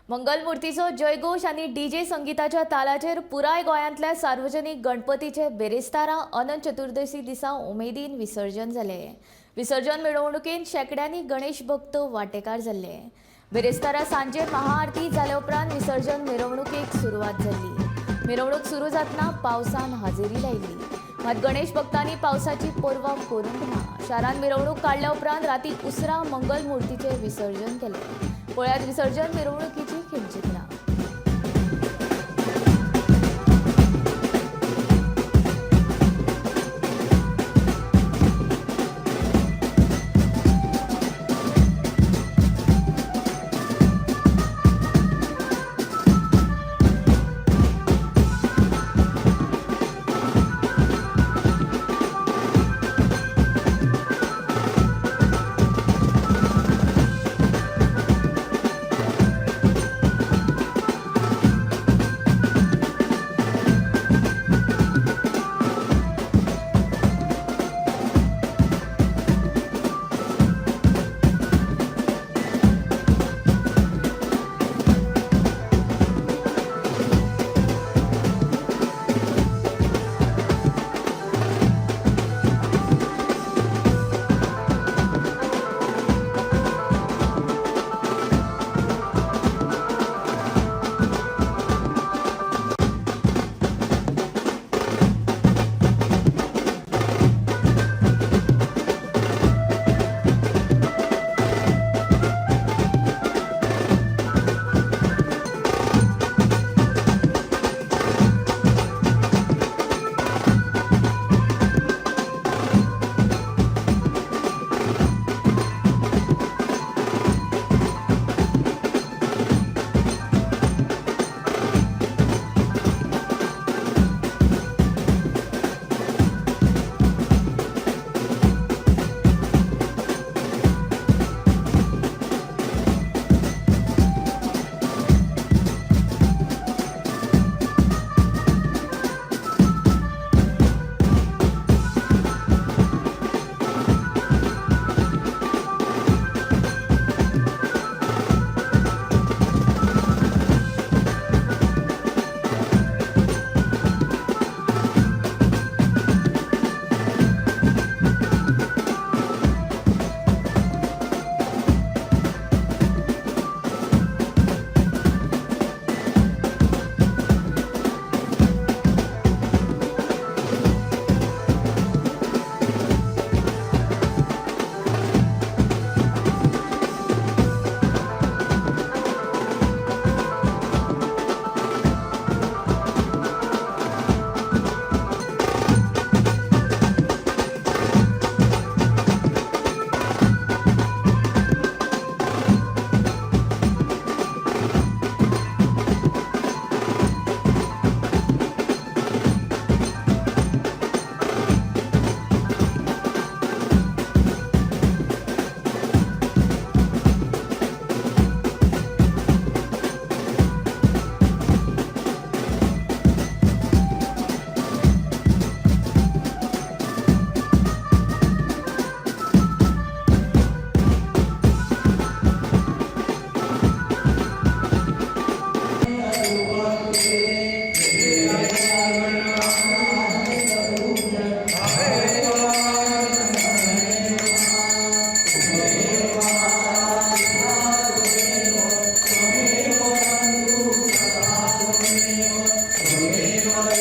मंगलमूर्तीचो जयघोष आणि डीजे संगीताच्या तालाचेर पुराय गोंयांतल्या सार्वजनिक गणपतीचे बेरेस्तारा अनंत चतुर्दशी दिसा उमेदीन विसर्जन जाले। विसर्जन मिरवणुकेन शेकड्यांनी गणेश भक्त वांटेकार जाल्ले। बेरेस्तारा सांजे महाआरती जाल्या उपरांत विसर्जन मिरवणुकेक सुरवात जाली। मिरवणूक सुरू जातना पावसान हाजेरी लायली, मात गणेश भक्तांनी पावसाची पर्वा करूंक ना। शारांत मिरवणूक काडल्या उपरांत राती उसरा मंगलमूर्तीचे विसर्जन केले। पळयात विसर्जन मिरवणुकीची खिंचितना।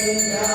Yeah.